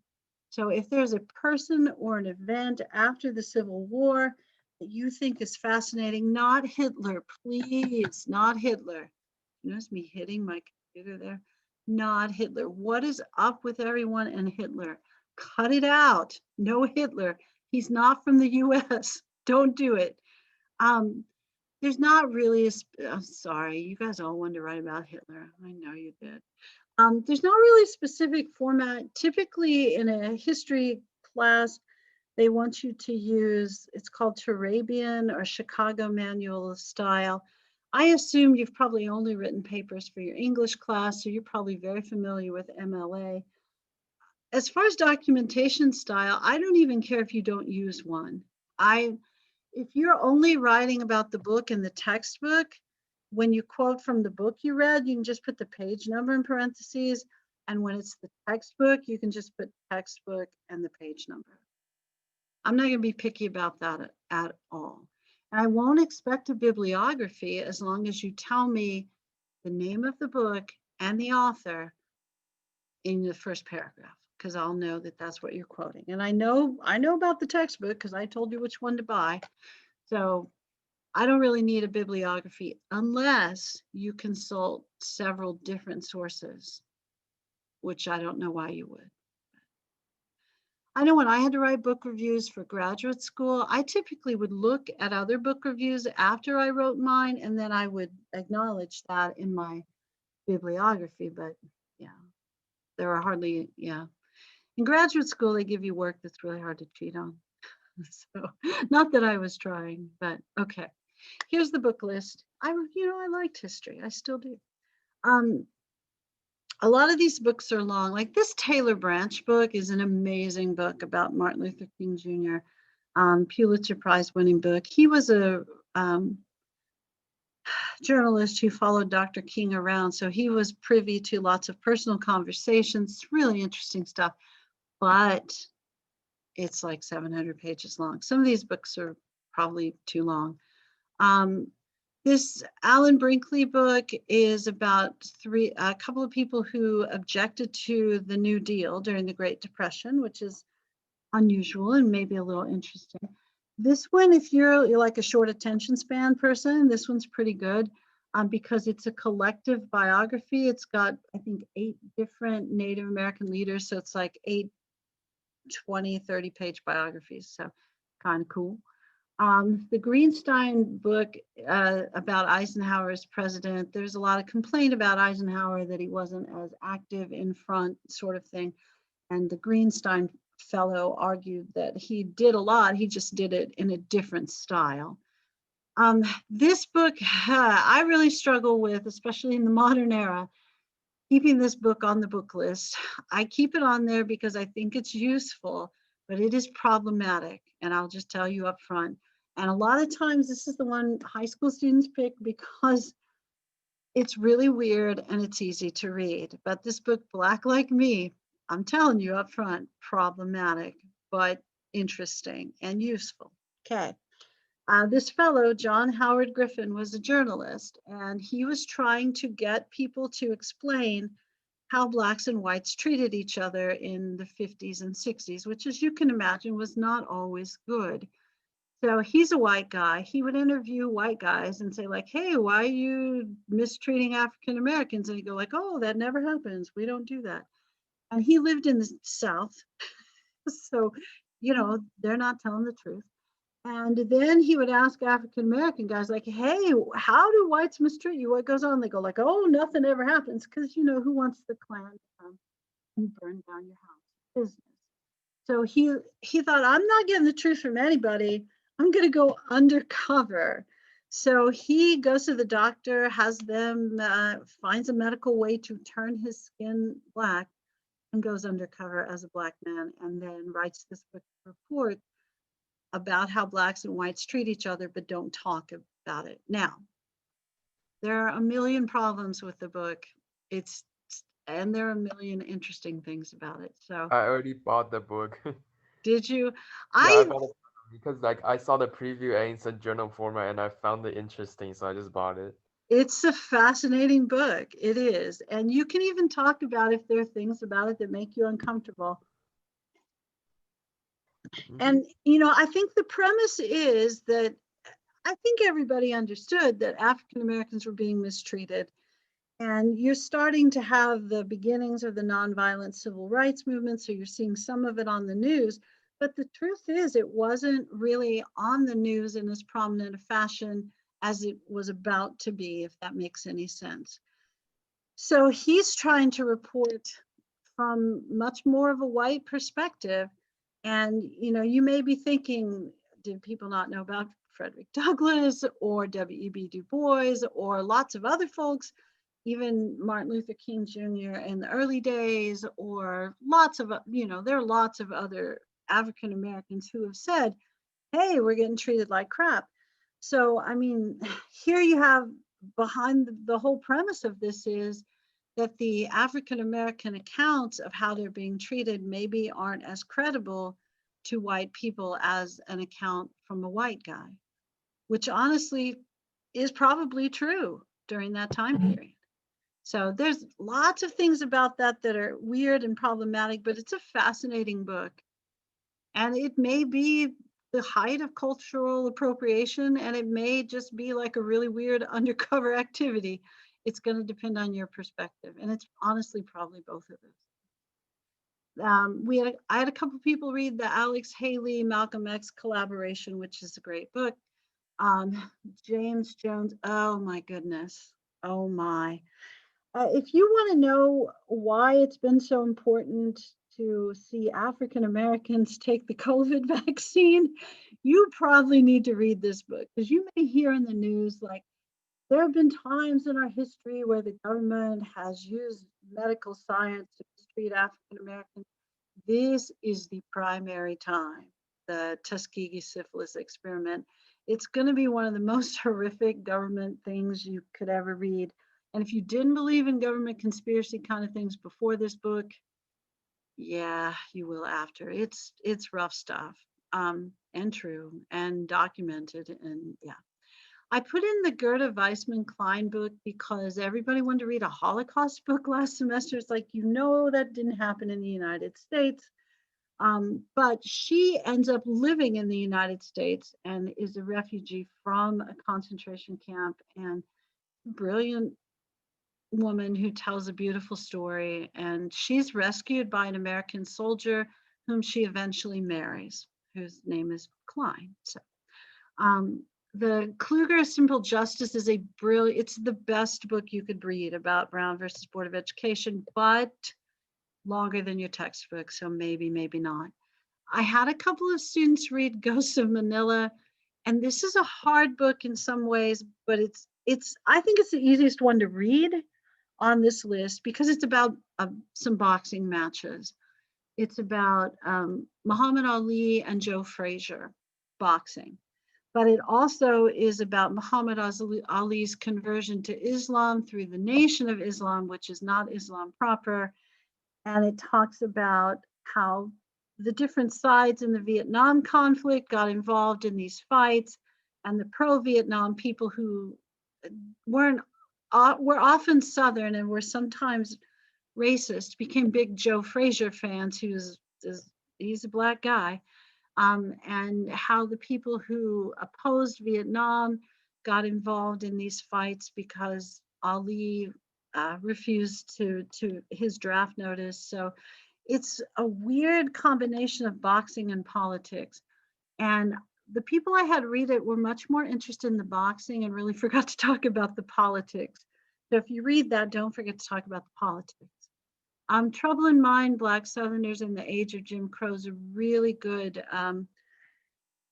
So if there's a person or an event after the Civil War that you think is fascinating, not Hitler, please, not Hitler. You notice me hitting my computer there? Not Hitler. What is up with everyone and Hitler? Cut it out. No Hitler. He's not from the US. Don't do it. There's not really I'm sorry, you guys all wanted to write about Hitler. I know you did. There's not really a specific format. Typically in a history class, they want you to use, it's called Turabian or Chicago Manual of Style. I assume you've probably only written papers for your English class, so you're probably very familiar with MLA. As far as documentation style, I don't even care if you don't use one. If you're only writing about the book in the textbook, when you quote from the book you read, you can just put the page number in parentheses. And when it's the textbook, you can just put textbook and the page number. I'm not going to be picky about that at all. And I won't expect a bibliography as long as you tell me the name of the book and the author in the first paragraph, because I'll know that that's what you're quoting. And I know about the textbook because I told you which one to buy. So I don't really need a bibliography unless you consult several different sources, which I don't know why you would. I know when I had to write book reviews for graduate school, I typically would look at other book reviews after I wrote mine, and then I would acknowledge that in my bibliography. But yeah, there are hardly, In graduate school, they give you work that's really hard to cheat on. So not that I was trying, but okay. Here's the book list. I liked history. I still do. A lot of these books are long. Like this Taylor Branch book is an amazing book about Martin Luther King Jr., Pulitzer Prize winning book. He was a journalist who followed Dr. King around. So he was privy to lots of personal conversations, really interesting stuff, but it's like 700 pages long. Some of these books are probably too long. This Alan Brinkley book is about a couple of people who objected to the New Deal during the Great Depression, which is unusual and maybe a little interesting. This one, if you're like a short attention span person, this one's pretty good, because it's a collective biography. It's got, I think, 8 different Native American leaders. So it's like 8, 20, 30-page biographies. So kind of cool. The Greenstein book about Eisenhower as president, there's a lot of complaint about Eisenhower that he wasn't as active in front, sort of thing. And the Greenstein fellow argued that he did a lot, he just did it in a different style. This book, I really struggle with, especially in the modern era, keeping this book on the book list. I keep it on there because I think it's useful, but it is problematic. And I'll just tell you up front. And a lot of times this is the one high school students pick because it's really weird and it's easy to read. But this book, Black Like Me, I'm telling you up front, problematic, but interesting and useful. Okay. This fellow, John Howard Griffin, was a journalist, and he was trying to get people to explain how blacks and whites treated each other in the 50s and 60s, which, as you can imagine, was not always good. So he's a white guy. He would interview white guys and say, like, hey, why are you mistreating African Americans? And he'd go like, oh, that never happens. We don't do that. And he lived in the South. So, they're not telling the truth. And then he would ask African American guys, like, hey, how do whites mistreat you? What goes on? They go like, oh, nothing ever happens. Because, who wants the Klan to come and burn down your house? Business. So he thought, I'm not getting the truth from anybody. I'm going to go undercover. So he goes to the doctor, has them, finds a medical way to turn his skin black, and goes undercover as a black man, and then writes this book report about how blacks and whites treat each other, but don't talk about it. Now, there are a million problems with the book. And there are a million interesting things about it. So I already bought the book. did you? Yeah, I I bought it because like I saw the preview and it's a journal format and I found it interesting, so I just bought it. It's a fascinating book. It is. And you can even talk about if there are things about it that make you uncomfortable. Hmm. And, I think the premise is that I think everybody understood that African Americans were being mistreated. And you're starting to have the beginnings of the nonviolent civil rights movement. So you're seeing some of it on the news. But the truth is, it wasn't really on the news in as prominent a fashion as it was about to be, if that makes any sense. So he's trying to report from much more of a white perspective. And, you may be thinking, did people not know about Frederick Douglass or W.E.B. Du Bois or lots of other folks, even Martin Luther King Jr. in the early days, or lots of, there are lots of other African Americans who have said, hey, we're getting treated like crap. So, I mean, here you have behind the whole premise of this is that the African American accounts of how they're being treated maybe aren't as credible to white people as an account from a white guy, which honestly is probably true during that time period. So there's lots of things about that that are weird and problematic, but it's a fascinating book. And it may be the height of cultural appropriation, and it may just be like a really weird undercover activity. It's going to depend on your perspective. And it's honestly probably both of those. I had a couple people read the Alex Haley Malcolm X collaboration, which is a great book. James Jones, oh my goodness. Oh my. If you want to know why it's been so important to see African Americans take the COVID vaccine, you probably need to read this book, because you may hear in the news like there have been times in our history where the government has used medical science to mistreat African Americans. This is the primary time, the Tuskegee syphilis experiment. It's going to be one of the most horrific government things you could ever read. And if you didn't believe in government conspiracy kind of things before this book, yeah, you will after. It's rough stuff, and true and documented, and yeah. I put in the Gerda Weissman Klein book because everybody wanted to read a Holocaust book last semester. It's like, that didn't happen in the United States. But she ends up living in the United States and is a refugee from a concentration camp, and brilliant woman who tells a beautiful story. And she's rescued by an American soldier whom she eventually marries, whose name is Klein. So um, the Kluger Simple Justice is a brilliant, it's the best book you could read about Brown versus Board of Education, but longer than your textbook. So maybe, maybe not. I had a couple of students read Ghosts of Manila, and this is a hard book in some ways, but I think it's the easiest one to read on this list because it's about some boxing matches. It's about Muhammad Ali and Joe Frazier boxing, but it also is about Muhammad Ali's conversion to Islam through the Nation of Islam, which is not Islam proper. And it talks about how the different sides in the Vietnam conflict got involved in these fights, and the pro-Vietnam people who were often Southern and were sometimes racist became big Joe Frazier fans. He's a black guy, and how the people who opposed Vietnam got involved in these fights because Ali refused to his draft notice. So it's a weird combination of boxing and politics. And the people I had read it were much more interested in the boxing and really forgot to talk about the politics. So if you read that, don't forget to talk about the politics. Trouble in Mind, Black Southerners in the Age of Jim Crow is a really good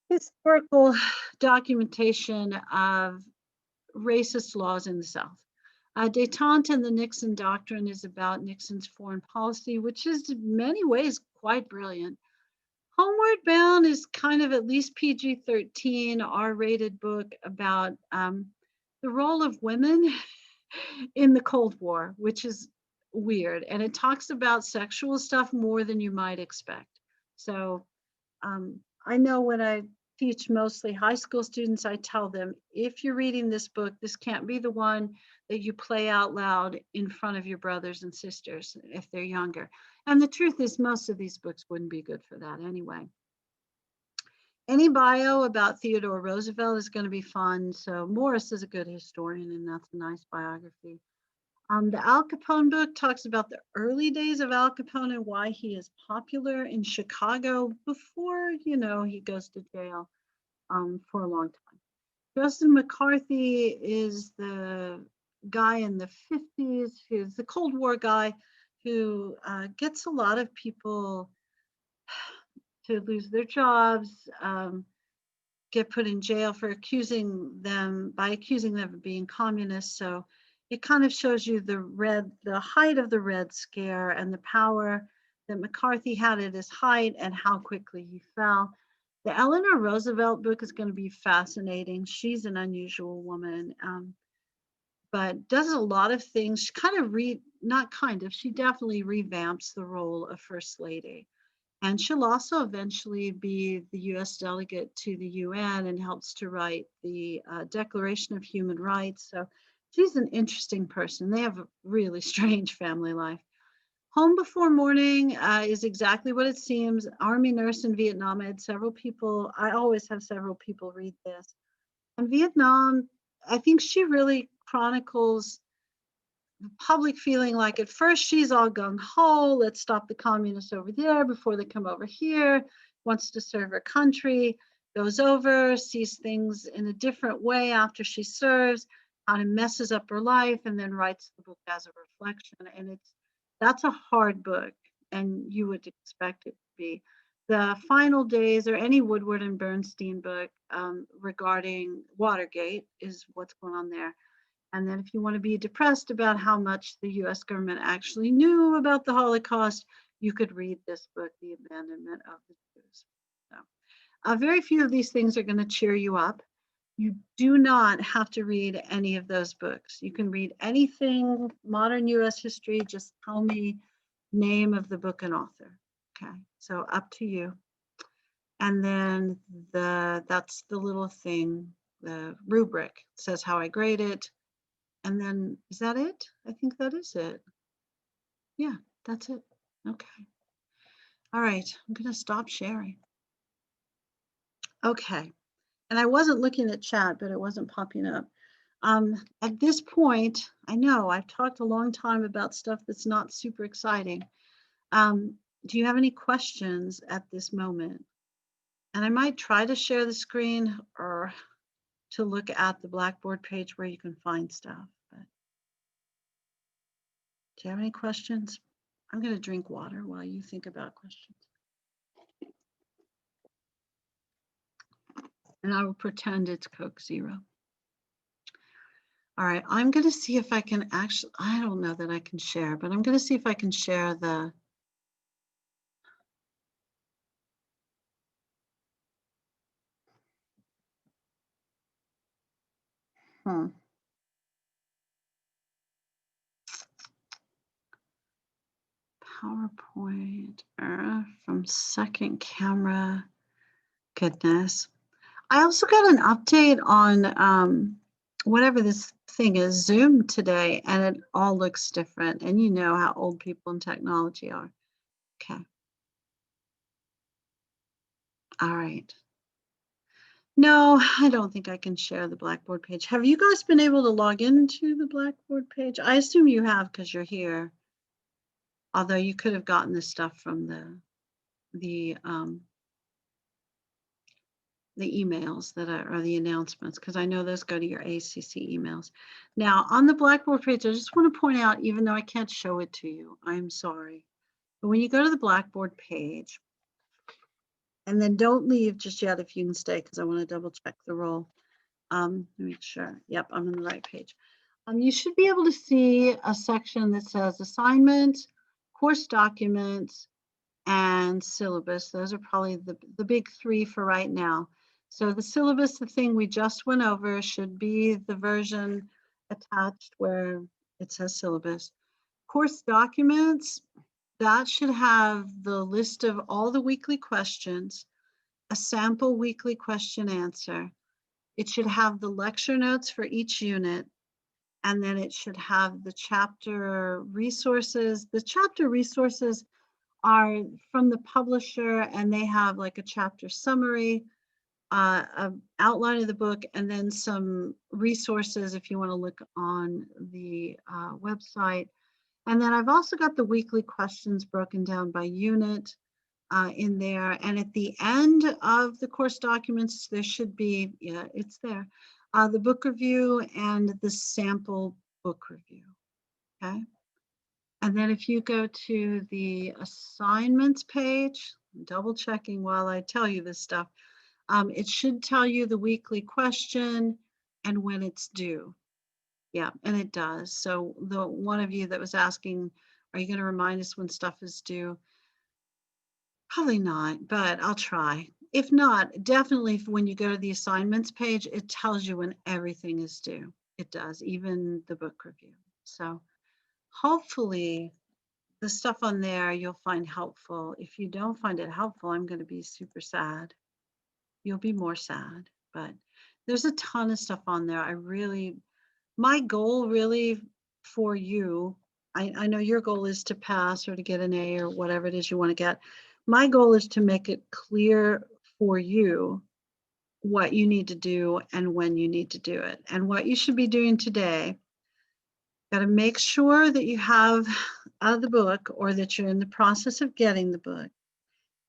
historical documentation of racist laws in the South. Détente and the Nixon Doctrine is about Nixon's foreign policy, which is in many ways quite brilliant. Homeward Bound is kind of at least PG-13, R-rated book about the role of women in the Cold War, which is weird. And it talks about sexual stuff more than you might expect. So I know when I teach mostly high school students, I tell them, if you're reading this book, this can't be the one that you play out loud in front of your brothers and sisters if they're younger. And the truth is, most of these books wouldn't be good for that anyway. Any bio about Theodore Roosevelt is going to be fun. So Morris is a good historian, and that's a nice biography. The Al Capone book talks about the early days of Al Capone and why he is popular in Chicago before, he goes to jail for a long time. Justin McCarthy is the guy in the 50s who's the Cold War guy who gets a lot of people to lose their jobs, get put in jail for accusing them of being communists. So it kind of shows you the height of the Red Scare and the power that McCarthy had at his height and how quickly he fell. The Eleanor Roosevelt book is going to be fascinating. She's an unusual woman, but does a lot of things. She she definitely revamps the role of First Lady. And she'll also eventually be the US delegate to the UN and helps to write the Declaration of Human Rights. So she's an interesting person. They have a really strange family life. Home Before Morning is exactly what it seems. Army nurse in Vietnam. I always have several people read this. And Vietnam, I think she really chronicles the public feeling like at first she's all gung-ho, let's stop the communists over there before they come over here, wants to serve her country, goes over, sees things in a different way after she serves, kind of messes up her life, and then writes the book as a reflection. And that's a hard book, and you would expect it to be. The Final Days, or any Woodward and Bernstein book regarding Watergate, is what's going on there. And then if you want to be depressed about how much the US government actually knew about the Holocaust, you could read this book, The Abandonment of the Jews. So, very few of these things are going to cheer you up. You do not have to read any of those books. You can read anything, modern US history, just tell me name of the book and author. Okay, so up to you. And then that's the little thing, the rubric says how I grade it. And then, is that it? I think that is it. Yeah, that's it. Okay. All right, I'm going to stop sharing. Okay. And I wasn't looking at chat, but it wasn't popping up. At this point, I know I've talked a long time about stuff that's not super exciting. Do you have any questions at this moment? And I might try to share the screen or to look at the Blackboard page where you can find stuff. But do you have any questions? I'm going to drink water while you think about questions. And I will pretend it's Coke Zero. All right, I'm going to see if I can actually, I don't know that I can share, but I'm going to see if I can share the, PowerPoint from second camera. Goodness. I also got an update on whatever this thing is, Zoom today, and it all looks different. And you know how old people in technology are. Okay. All right. No, I don't think I can share the Blackboard page. Have you guys been able to log into the Blackboard page? I assume you have because you're here. Although you could have gotten this stuff from the emails that are the announcements, because I know those go to your ACC emails. Now on the Blackboard page, I just want to point out, even though I can't show it to you, I'm sorry. But when you go to the Blackboard page, and then don't leave just yet if you can stay, because I want to double check the role. Make sure, yep, I'm on the right page. You should be able to see a section that says assignment, course documents, and syllabus. Those are probably the big three for right now. So the syllabus, the thing we just went over, should be the version attached where it says syllabus. Course documents, that should have the list of all the weekly questions, a sample weekly question answer. It should have the lecture notes for each unit, and then it should have the chapter resources. The chapter resources are from the publisher, and they have like a chapter summary, an outline of the book, and then some resources if you want to look on the website. And then I've also got the weekly questions broken down by unit in there. And at the end of the course documents, there should be, yeah, it's there, the book review and the sample book review, okay? And then if you go to the assignments page, double checking while I tell you this stuff, it should tell you the weekly question and when it's due. Yeah, and it does. So the one of you that was asking, are you going to remind us when stuff is due? Probably not, but I'll try. If not, definitely when you go to the assignments page, it tells you when everything is due. It does, even the book review. So hopefully the stuff on there you'll find helpful. If you don't find it helpful, I'm going to be super sad. You'll be more sad, but there's a ton of stuff on there. My goal really for you, I know your goal is to pass or to get an A or whatever it is you want to get. My goal is to make it clear for you what you need to do and when you need to do it. And what you should be doing today, got to make sure that you have the book or that you're in the process of getting the book.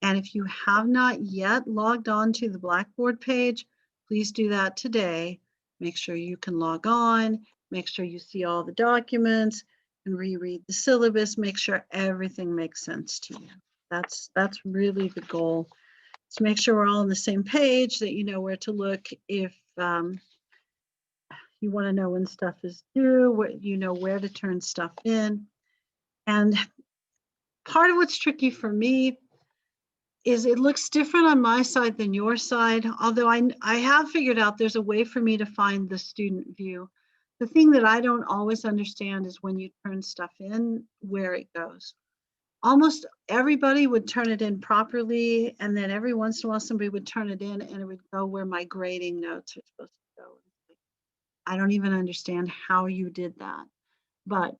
And if you have not yet logged on to the Blackboard page, please do that today. Make sure you can log on, make sure you see all the documents and reread the syllabus, make sure everything makes sense to you. That's really the goal. To make sure we're all on the same page, that you know where to look if you want to know when stuff is due, what you know where to turn stuff in. And part of what's tricky for me is it looks different on my side than your side, although I have figured out there's a way for me to find the student view. The thing that I don't always understand is when you turn stuff in, where it goes. Almost everybody would turn it in properly, and then every once in a while somebody would turn it in and it would go where my grading notes are supposed to go. I don't even understand how you did that, but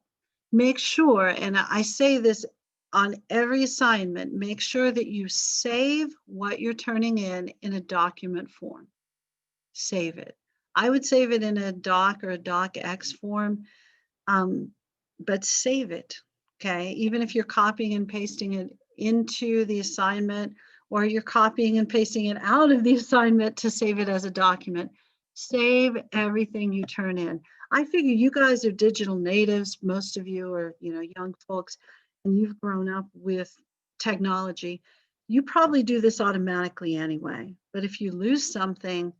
make sure, and I say this on every assignment, make sure that you save what you're turning in a document form. Save it. I would save it in a doc or a docx form, but save it, okay? Even if you're copying and pasting it into the assignment, or you're copying and pasting it out of the assignment to save it as a document, save everything you turn in. I figure you guys are digital natives. Most of you are, young folks, and you've grown up with technology. You probably do this automatically anyway. But if you lose something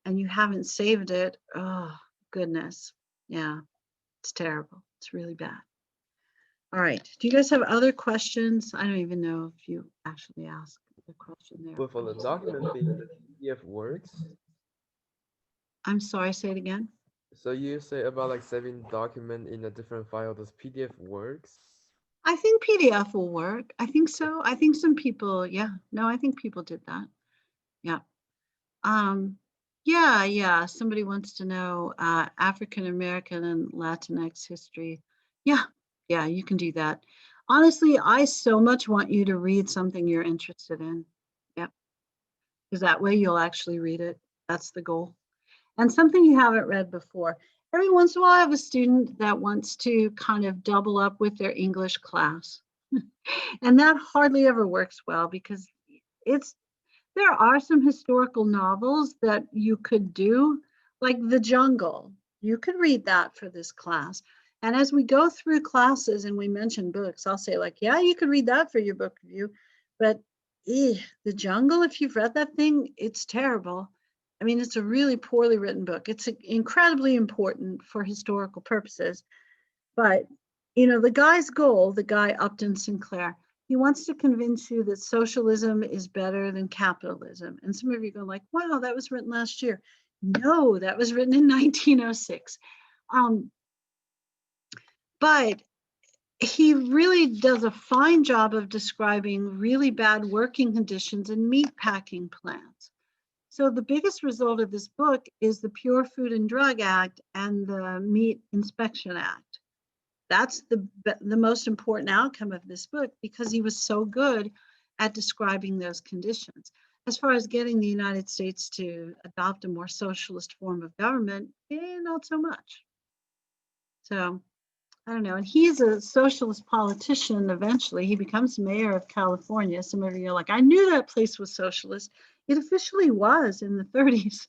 and you haven't saved it, oh goodness, yeah, it's terrible. It's really bad. All right. Do you guys have other questions? I don't even know if you actually asked the question there. But for the document thing, PDF works. I'm sorry, say it again. So you say about like saving document in a different file. Does PDF works? I think PDF will work. I think so. I think some people, yeah. No, I think people did that. Yeah. Yeah. Somebody wants to know African American and Latinx history. Yeah, you can do that. Honestly, I so much want you to read something you're interested in. Yep. Because that way you'll actually read it. That's the goal. And something you haven't read before. Every once in a while, I have a student that wants to kind of double up with their English class. And that hardly ever works well because there are some historical novels that you could do, like The Jungle. You could read that for this class. And as we go through classes and we mention books, I'll say like, yeah, you could read that for your book review, but The Jungle, if you've read that thing, it's terrible. I mean, it's a really poorly written book. It's incredibly important for historical purposes. But, the guy's goal, the guy Upton Sinclair, he wants to convince you that socialism is better than capitalism. And some of you go like, wow, that was written last year. No, that was written in 1906. But he really does a fine job of describing really bad working conditions in meat packing plants. So the biggest result of this book is the Pure Food and Drug Act and the Meat Inspection Act. That's the most important outcome of this book because he was so good at describing those conditions. As far as getting the United States to adopt a more socialist form of government, not so much. So I don't know. And he's a socialist politician eventually. He becomes mayor of California. Some of you are like, I knew that place was socialist. It officially was in the 30s.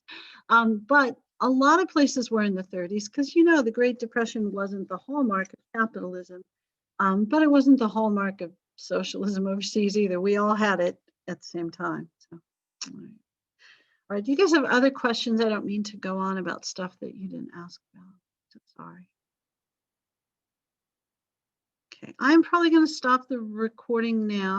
But a lot of places were in the 30s because, the Great Depression wasn't the hallmark of capitalism, but it wasn't the hallmark of socialism overseas either. We all had it at the same time. So, all right. Do you guys have other questions? I don't mean to go on about stuff that you didn't ask about. So sorry. Okay, I'm probably going to stop the recording now.